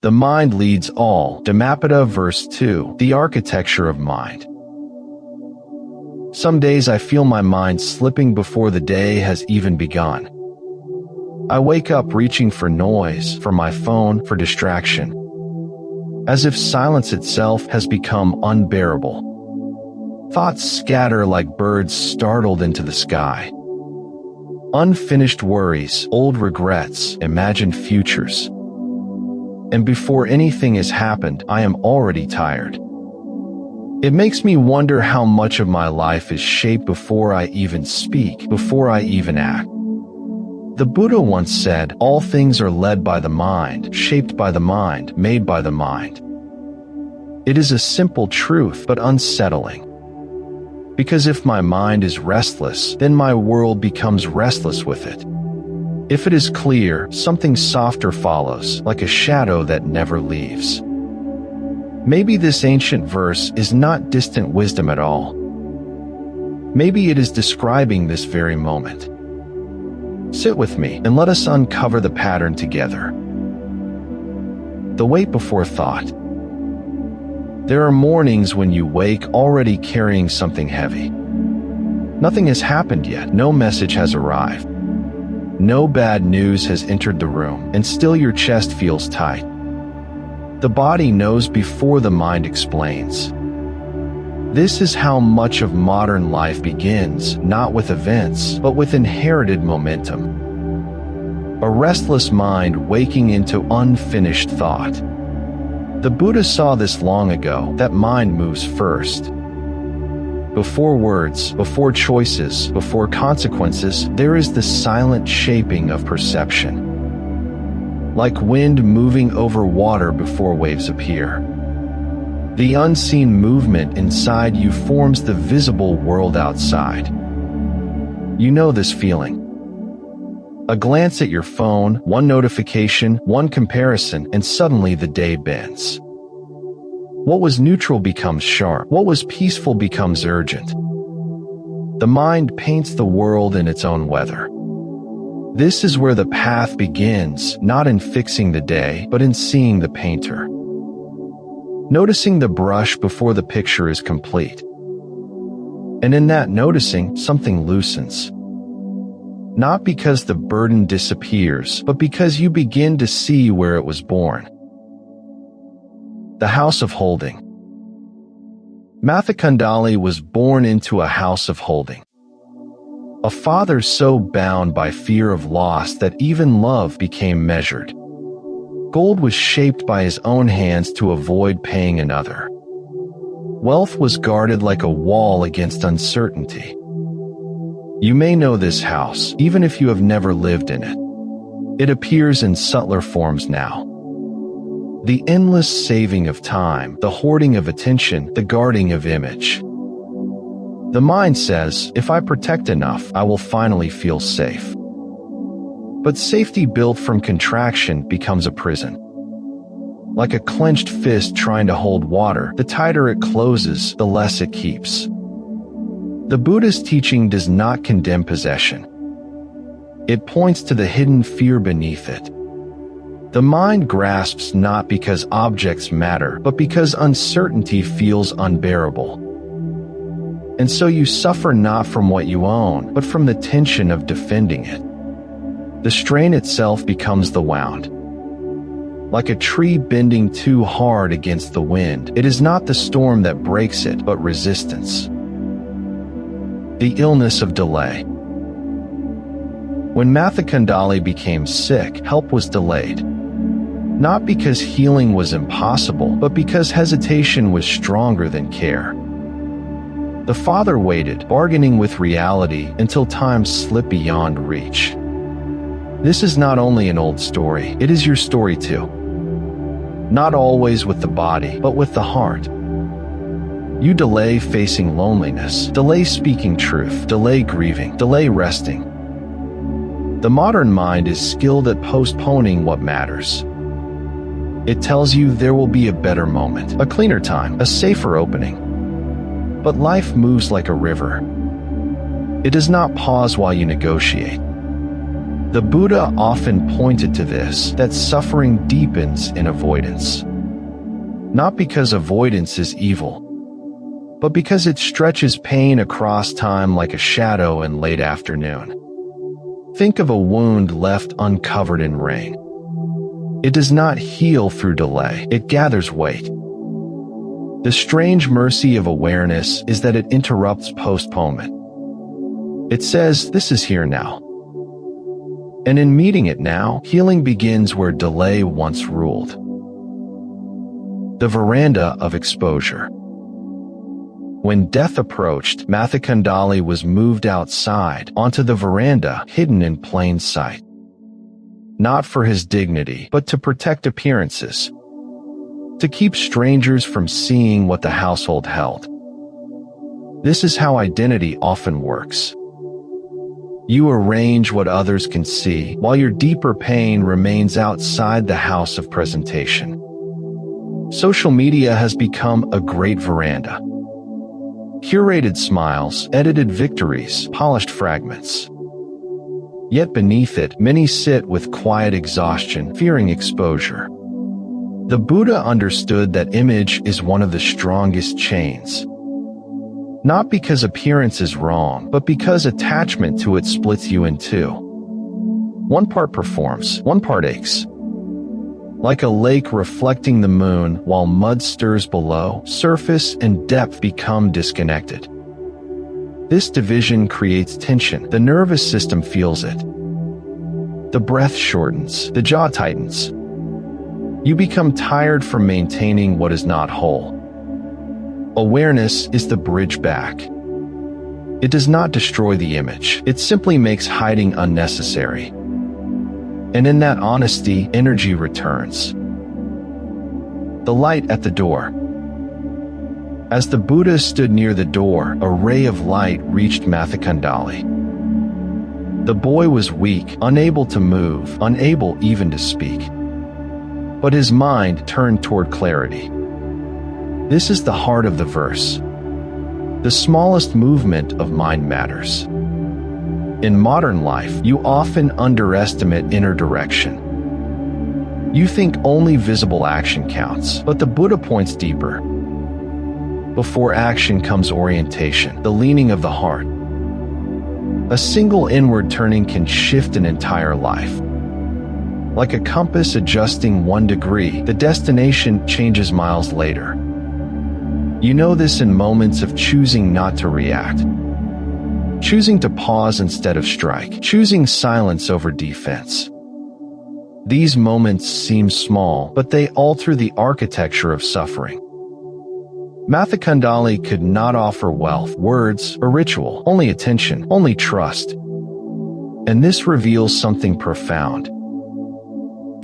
The mind leads all. Dhammapada Verse 2. The architecture of mind. Some days I feel my mind slipping before the day has even begun. I wake up reaching for noise, for my phone, for distraction, as if silence itself has become unbearable. Thoughts scatter like birds startled into the sky. Unfinished worries, old regrets, imagined futures. And before anything has happened, I am already tired. It makes me wonder how much of my life is shaped before I even speak, before I even act. The Buddha once said, all things are led by the mind, shaped by the mind, made by the mind. It is a simple truth, but unsettling. Because if my mind is restless, then my world becomes restless with it. If it is clear, something softer follows, like a shadow that never leaves. Maybe this ancient verse is not distant wisdom at all. Maybe it is describing this very moment. Sit with me and let us uncover the pattern together. The wait before thought. There are mornings when you wake already carrying something heavy. Nothing has happened yet, no message has arrived. No bad news has entered the room, and still your chest feels tight. The body knows before the mind explains. This is how much of modern life begins, not with events, but with inherited momentum. A restless mind waking into unfinished thought. The Buddha saw this long ago, that mind moves first. Before words, before choices, before consequences, there is the silent shaping of perception. Like wind moving over water before waves appear. The unseen movement inside you forms the visible world outside. You know this feeling. A glance at your phone, one notification, one comparison, and suddenly the day bends. What was neutral becomes sharp. What was peaceful becomes urgent. The mind paints the world in its own weather. This is where the path begins, not in fixing the day, but in seeing the painter. Noticing the brush before the picture is complete. And in that noticing, something loosens. Not because the burden disappears, but because you begin to see where it was born. The house of holding. Matthakundali was born into a house of holding. A father so bound by fear of loss that even love became measured. Gold was shaped by his own hands to avoid paying another. Wealth was guarded like a wall against uncertainty. You may know this house, even if you have never lived in it. It appears in subtler forms now. The endless saving of time, the hoarding of attention, the guarding of image. The mind says, if I protect enough, I will finally feel safe. But safety built from contraction becomes a prison. Like a clenched fist trying to hold water, the tighter it closes, the less it keeps. The Buddhist teaching does not condemn possession. It points to the hidden fear beneath it. The mind grasps not because objects matter, but because uncertainty feels unbearable. And so you suffer not from what you own, but from the tension of defending it. The strain itself becomes the wound. Like a tree bending too hard against the wind, it is not the storm that breaks it, but resistance. The illness of delay. When Matthakundali became sick, help was delayed. Not because healing was impossible, but because hesitation was stronger than care. The father waited, bargaining with reality, until time slipped beyond reach. This is not only an old story, it is your story too. Not always with the body, but with the heart. You delay facing loneliness, delay speaking truth, delay grieving, delay resting. The modern mind is skilled at postponing what matters. It tells you there will be a better moment, a cleaner time, a safer opening. But life moves like a river. It does not pause while you negotiate. The Buddha often pointed to this, that suffering deepens in avoidance. Not because avoidance is evil, but because it stretches pain across time like a shadow in late afternoon. Think of a wound left uncovered in rain. It does not heal through delay, it gathers weight. The strange mercy of awareness is that it interrupts postponement. It says, this is here now. And in meeting it now, healing begins where delay once ruled. The Veranda of Exposure. When death approached, Matthakundali was moved outside, onto the veranda, hidden in plain sight. Not for his dignity, but to protect appearances. To keep strangers from seeing what the household held. This is how identity often works. You arrange what others can see, while your deeper pain remains outside the house of presentation. Social media has become a great veranda. Curated smiles, edited victories, polished fragments. Yet beneath it, many sit with quiet exhaustion, fearing exposure. The Buddha understood that image is one of the strongest chains. Not because appearance is wrong, but because attachment to it splits you in two. One part performs, one part aches. Like a lake reflecting the moon while mud stirs below, surface and depth become disconnected. This division creates tension. The nervous system feels it. The breath shortens, the jaw tightens. You become tired from maintaining what is not whole. Awareness is the bridge back. It does not destroy the image, it simply makes hiding unnecessary. And in that honesty, energy returns. The light at the door. As the Buddha stood near the door, a ray of light reached Matthakundali. The boy was weak, unable to move, unable even to speak. But his mind turned toward clarity. This is the heart of the verse. The smallest movement of mind matters. In modern life, you often underestimate inner direction. You think only visible action counts, but the Buddha points deeper. Before action comes orientation, the leaning of the heart. A single inward turning can shift an entire life. Like a compass adjusting 1 degree, the destination changes miles later. You know this in moments of choosing not to react. Choosing to pause instead of strike. Choosing silence over defense. These moments seem small, but they alter the architecture of suffering. Matthakundali could not offer wealth, words, or ritual, only attention, only trust. And this reveals something profound.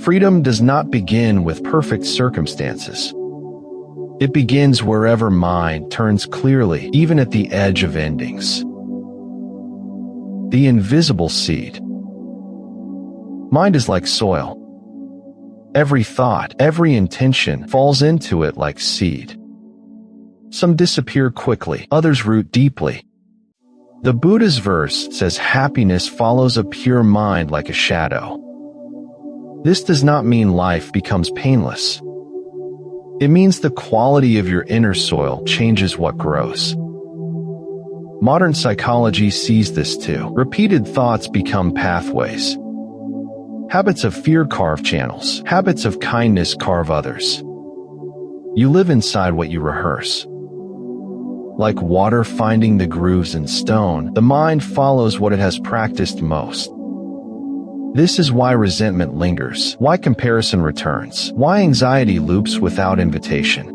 Freedom does not begin with perfect circumstances. It begins wherever mind turns clearly, even at the edge of endings. The invisible seed. Mind is like soil. Every thought, every intention falls into it like seed. Some disappear quickly, others root deeply. The Buddha's verse says happiness follows a pure mind like a shadow. This does not mean life becomes painless. It means the quality of your inner soil changes what grows. Modern psychology sees this too. Repeated thoughts become pathways. Habits of fear carve channels. Habits of kindness carve others. You live inside what you rehearse. Like water finding the grooves in stone, the mind follows what it has practiced most. This is why resentment lingers, why comparison returns, why anxiety loops without invitation.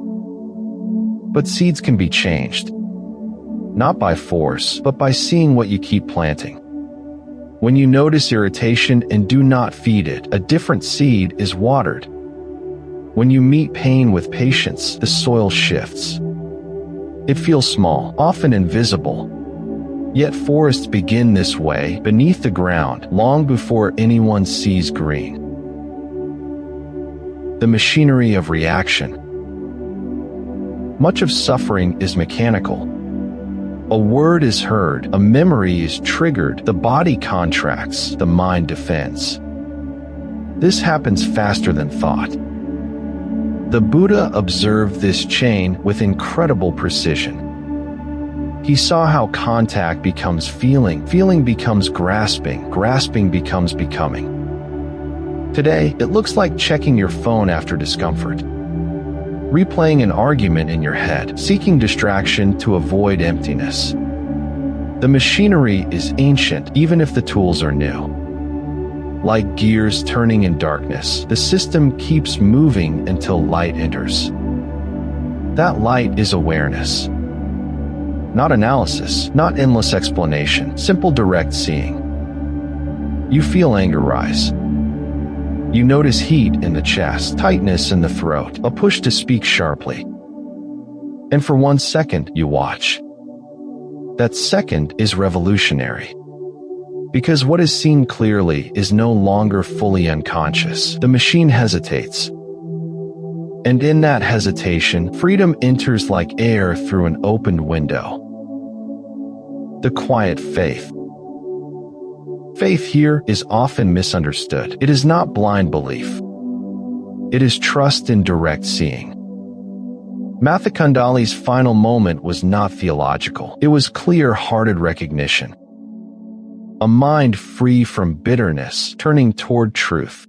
But seeds can be changed. Not by force, but by seeing what you keep planting. When you notice irritation and do not feed it, a different seed is watered. When you meet pain with patience, the soil shifts. It feels small, often invisible. Yet forests begin this way, beneath the ground, long before anyone sees green. The machinery of reaction. Much of suffering is mechanical. A word is heard, a memory is triggered, the body contracts, the mind defends. This happens faster than thought. The Buddha observed this chain with incredible precision. He saw how contact becomes feeling, feeling becomes grasping, grasping becomes becoming. Today, it looks like checking your phone after discomfort, replaying an argument in your head, seeking distraction to avoid emptiness. The machinery is ancient, even if the tools are new. Like gears turning in darkness, the system keeps moving until light enters. That light is awareness. Not analysis, not endless explanation, simple direct seeing. You feel anger rise. You notice heat in the chest, tightness in the throat, a push to speak sharply. And for 1 second, you watch. That second is revolutionary. Because what is seen clearly is no longer fully unconscious. The machine hesitates. And in that hesitation, freedom enters like air through an opened window. The quiet faith. Faith here is often misunderstood. It is not blind belief. It is trust in direct seeing. Matthakundali's final moment was not theological. It was clear-hearted recognition. A mind free from bitterness, turning toward truth.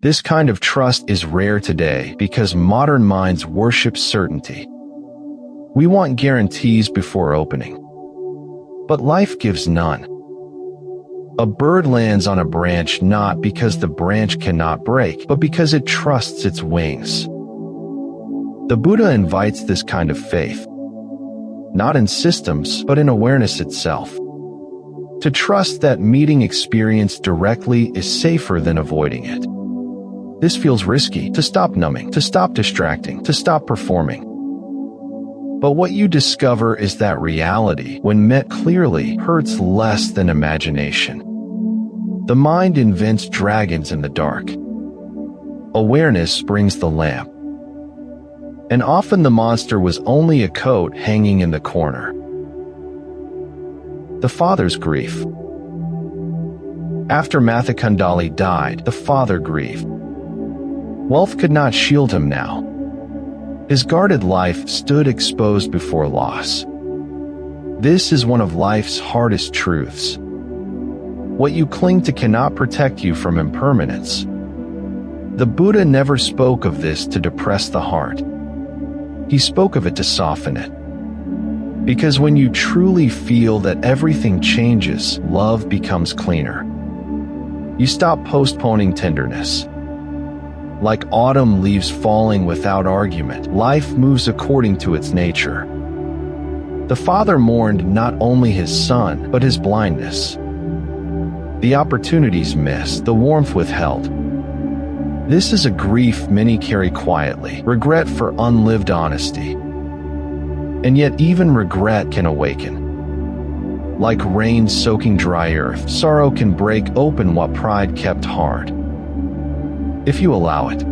This kind of trust is rare today because modern minds worship certainty. We want guarantees before opening. But life gives none. A bird lands on a branch not because the branch cannot break, but because it trusts its wings. The Buddha invites this kind of faith, not in systems, but in awareness itself. To trust that meeting experience directly is safer than avoiding it. This feels risky, to stop numbing, to stop distracting, to stop performing. But what you discover is that reality, when met clearly, hurts less than imagination. The mind invents dragons in the dark. Awareness brings the lamp. And often the monster was only a coat hanging in the corner. The father's grief. After Matthakundali died, the father grieved. Wealth could not shield him now. His guarded life stood exposed before loss. This is one of life's hardest truths. What you cling to cannot protect you from impermanence. The Buddha never spoke of this to depress the heart. He spoke of it to soften it. Because when you truly feel that everything changes, love becomes cleaner. You stop postponing tenderness. Like autumn leaves falling without argument, life moves according to its nature. The father mourned not only his son, but his blindness. The opportunities missed, the warmth withheld. This is a grief many carry quietly, regret for unlived honesty. And yet even regret can awaken. Like rain soaking dry earth, sorrow can break open what pride kept hard. If you allow it.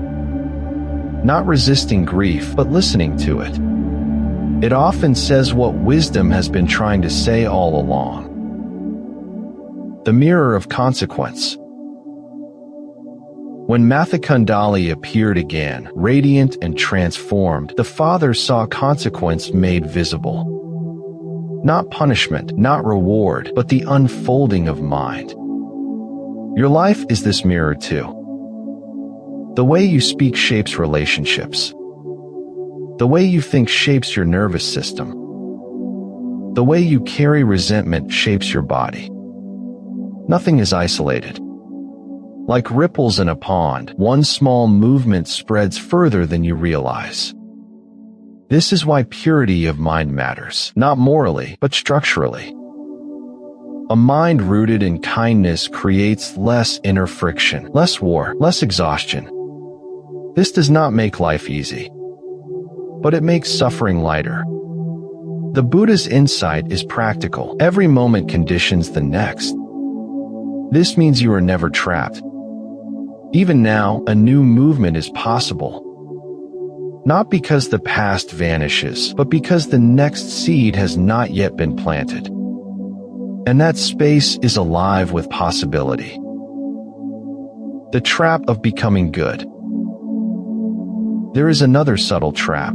Not resisting grief, but listening to it. It often says what wisdom has been trying to say all along. The mirror of consequence. When Matthakundali appeared again, radiant and transformed, the father saw consequence made visible. Not punishment, not reward, but the unfolding of mind. Your life is this mirror too. The way you speak shapes relationships. The way you think shapes your nervous system. The way you carry resentment shapes your body. Nothing is isolated. Like ripples in a pond, one small movement spreads further than you realize. This is why purity of mind matters, not morally, but structurally. A mind rooted in kindness creates less inner friction, less war, less exhaustion. This does not make life easy, but it makes suffering lighter. The Buddha's insight is practical. Every moment conditions the next. This means you are never trapped. Even now, a new movement is possible. Not because the past vanishes, but because the next seed has not yet been planted. And that space is alive with possibility. The trap of becoming good. There is another subtle trap.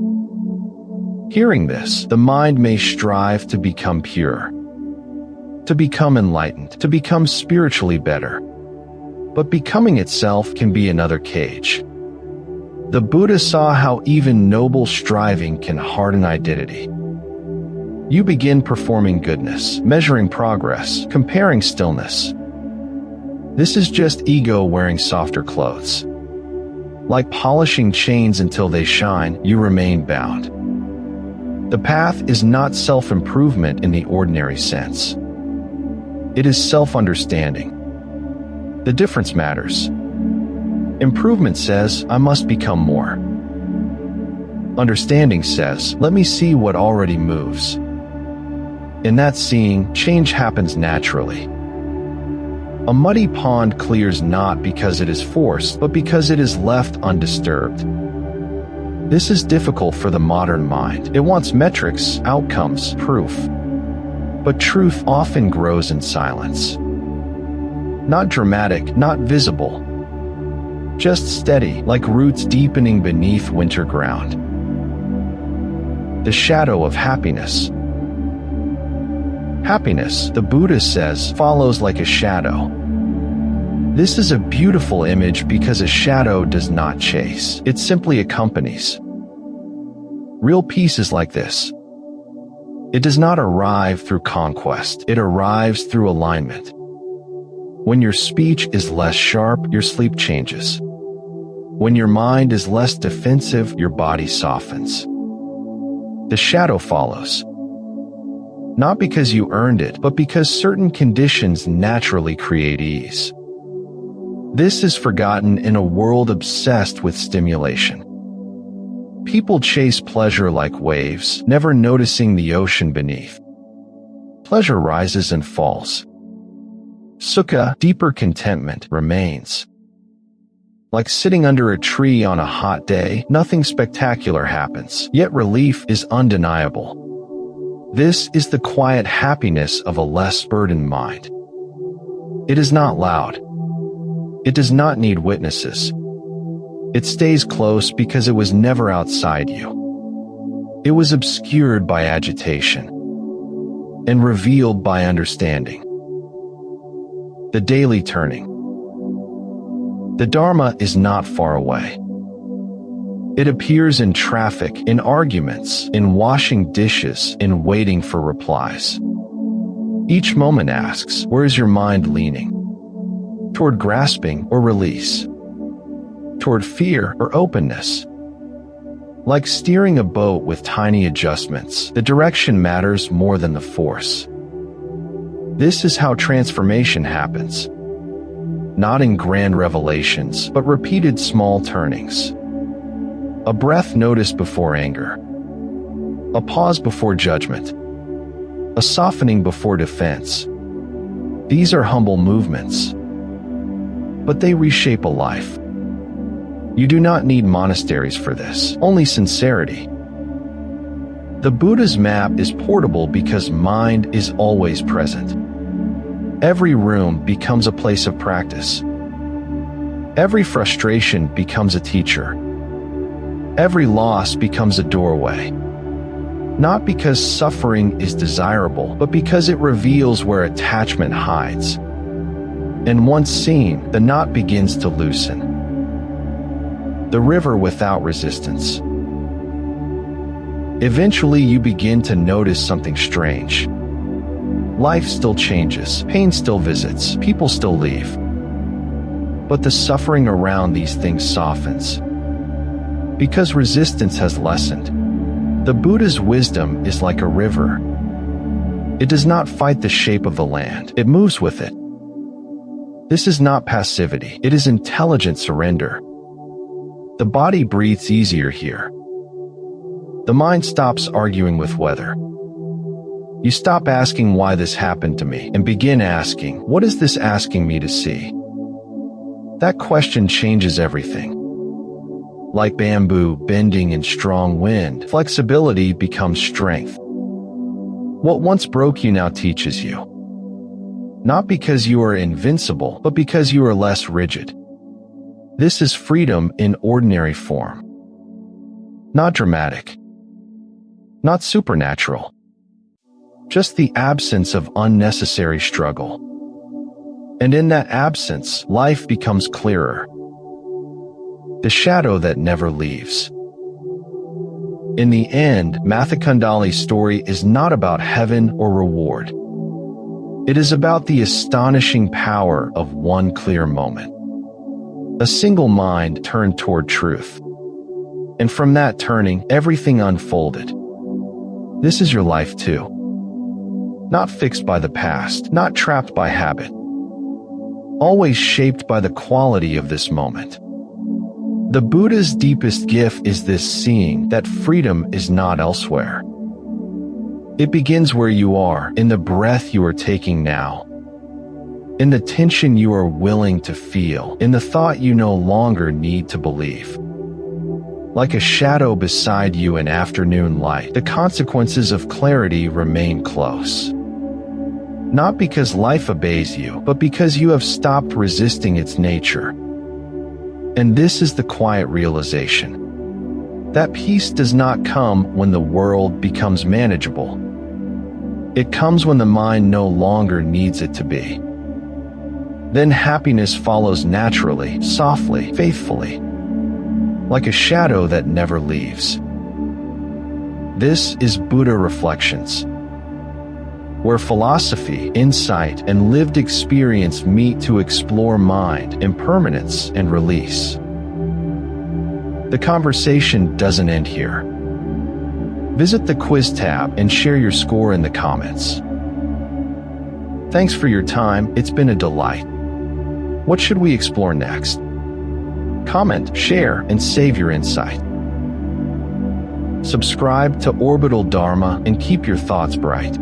Hearing this, the mind may strive to become pure, to become enlightened, to become spiritually better. But becoming itself can be another cage. The Buddha saw how even noble striving can harden identity. You begin performing goodness, measuring progress, comparing stillness. This is just ego wearing softer clothes. Like polishing chains until they shine, you remain bound. The path is not self-improvement in the ordinary sense. It is self-understanding. The difference matters. Improvement says, I must become more. Understanding says, let me see what already moves. In that seeing, change happens naturally. A muddy pond clears not because it is forced, but because it is left undisturbed. This is difficult for the modern mind. It wants metrics, outcomes, proof. But truth often grows in silence. Not dramatic, not visible. Just steady, like roots deepening beneath winter ground. The shadow of happiness. Happiness, the Buddha says, follows like a shadow. This is a beautiful image because a shadow does not chase. It simply accompanies. Real peace is like this. It does not arrive through conquest. It arrives through alignment. When your speech is less sharp, your sleep changes. When your mind is less defensive, your body softens. The shadow follows. Not because you earned it, but because certain conditions naturally create ease. This is forgotten in a world obsessed with stimulation. People chase pleasure like waves, never noticing the ocean beneath. Pleasure rises and falls. Sukha, deeper contentment, remains. Like sitting under a tree on a hot day, nothing spectacular happens, yet relief is undeniable. This is the quiet happiness of a less burdened mind. It is not loud. It does not need witnesses. It stays close because it was never outside you. It was obscured by agitation and revealed by understanding. The daily turning. The Dharma is not far away. It appears in traffic, in arguments, in washing dishes, in waiting for replies. Each moment asks, where is your mind leaning? Toward grasping or release? Toward fear or openness? Like steering a boat with tiny adjustments, the direction matters more than the force. This is how transformation happens. Not in grand revelations, but repeated small turnings. A breath noticed before anger. A pause before judgment. A softening before defense. These are humble movements, but they reshape a life. You do not need monasteries for this, only sincerity. The Buddha's map is portable because mind is always present. Every room becomes a place of practice. Every frustration becomes a teacher. Every loss becomes a doorway. Not because suffering is desirable, but because it reveals where attachment hides. And once seen, the knot begins to loosen. The river without resistance. Eventually, you begin to notice something strange. Life still changes, pain still visits, people still leave. But the suffering around these things softens. Because resistance has lessened. The Buddha's wisdom is like a river. It does not fight the shape of the land, it moves with it. This is not passivity, it is intelligent surrender. The body breathes easier here. The mind stops arguing with weather. You stop asking why this happened to me and begin asking, what is this asking me to see? That question changes everything. Like bamboo bending in strong wind, flexibility becomes strength. What once broke you now teaches you. Not because you are invincible, but because you are less rigid. This is freedom in ordinary form. Not dramatic. Not supernatural. Just the absence of unnecessary struggle. And in that absence, life becomes clearer. The shadow that never leaves. In the end, Matthakundali's story is not about heaven or reward. It is about the astonishing power of one clear moment. A single mind turned toward truth. And from that turning, everything unfolded. This is your life too. Not fixed by the past, not trapped by habit. Always shaped by the quality of this moment. The Buddha's deepest gift is this seeing that freedom is not elsewhere. It begins where you are, in the breath you are taking now, in the tension you are willing to feel, in the thought you no longer need to believe. Like a shadow beside you in afternoon light, the consequences of clarity remain close. Not because life obeys you, but because you have stopped resisting its nature. And this is the quiet realization. That peace does not come when the world becomes manageable. It comes when the mind no longer needs it to be. Then happiness follows naturally, softly, faithfully, like a shadow that never leaves. This is Buddha Reflections, where philosophy, insight, and lived experience meet to explore mind, impermanence, and release. The conversation doesn't end here. Visit the quiz tab and share your score in the comments. Thanks for your time, it's been a delight. What should we explore next? Comment, share, and save your insight. Subscribe to Orbital Dharma and keep your thoughts bright.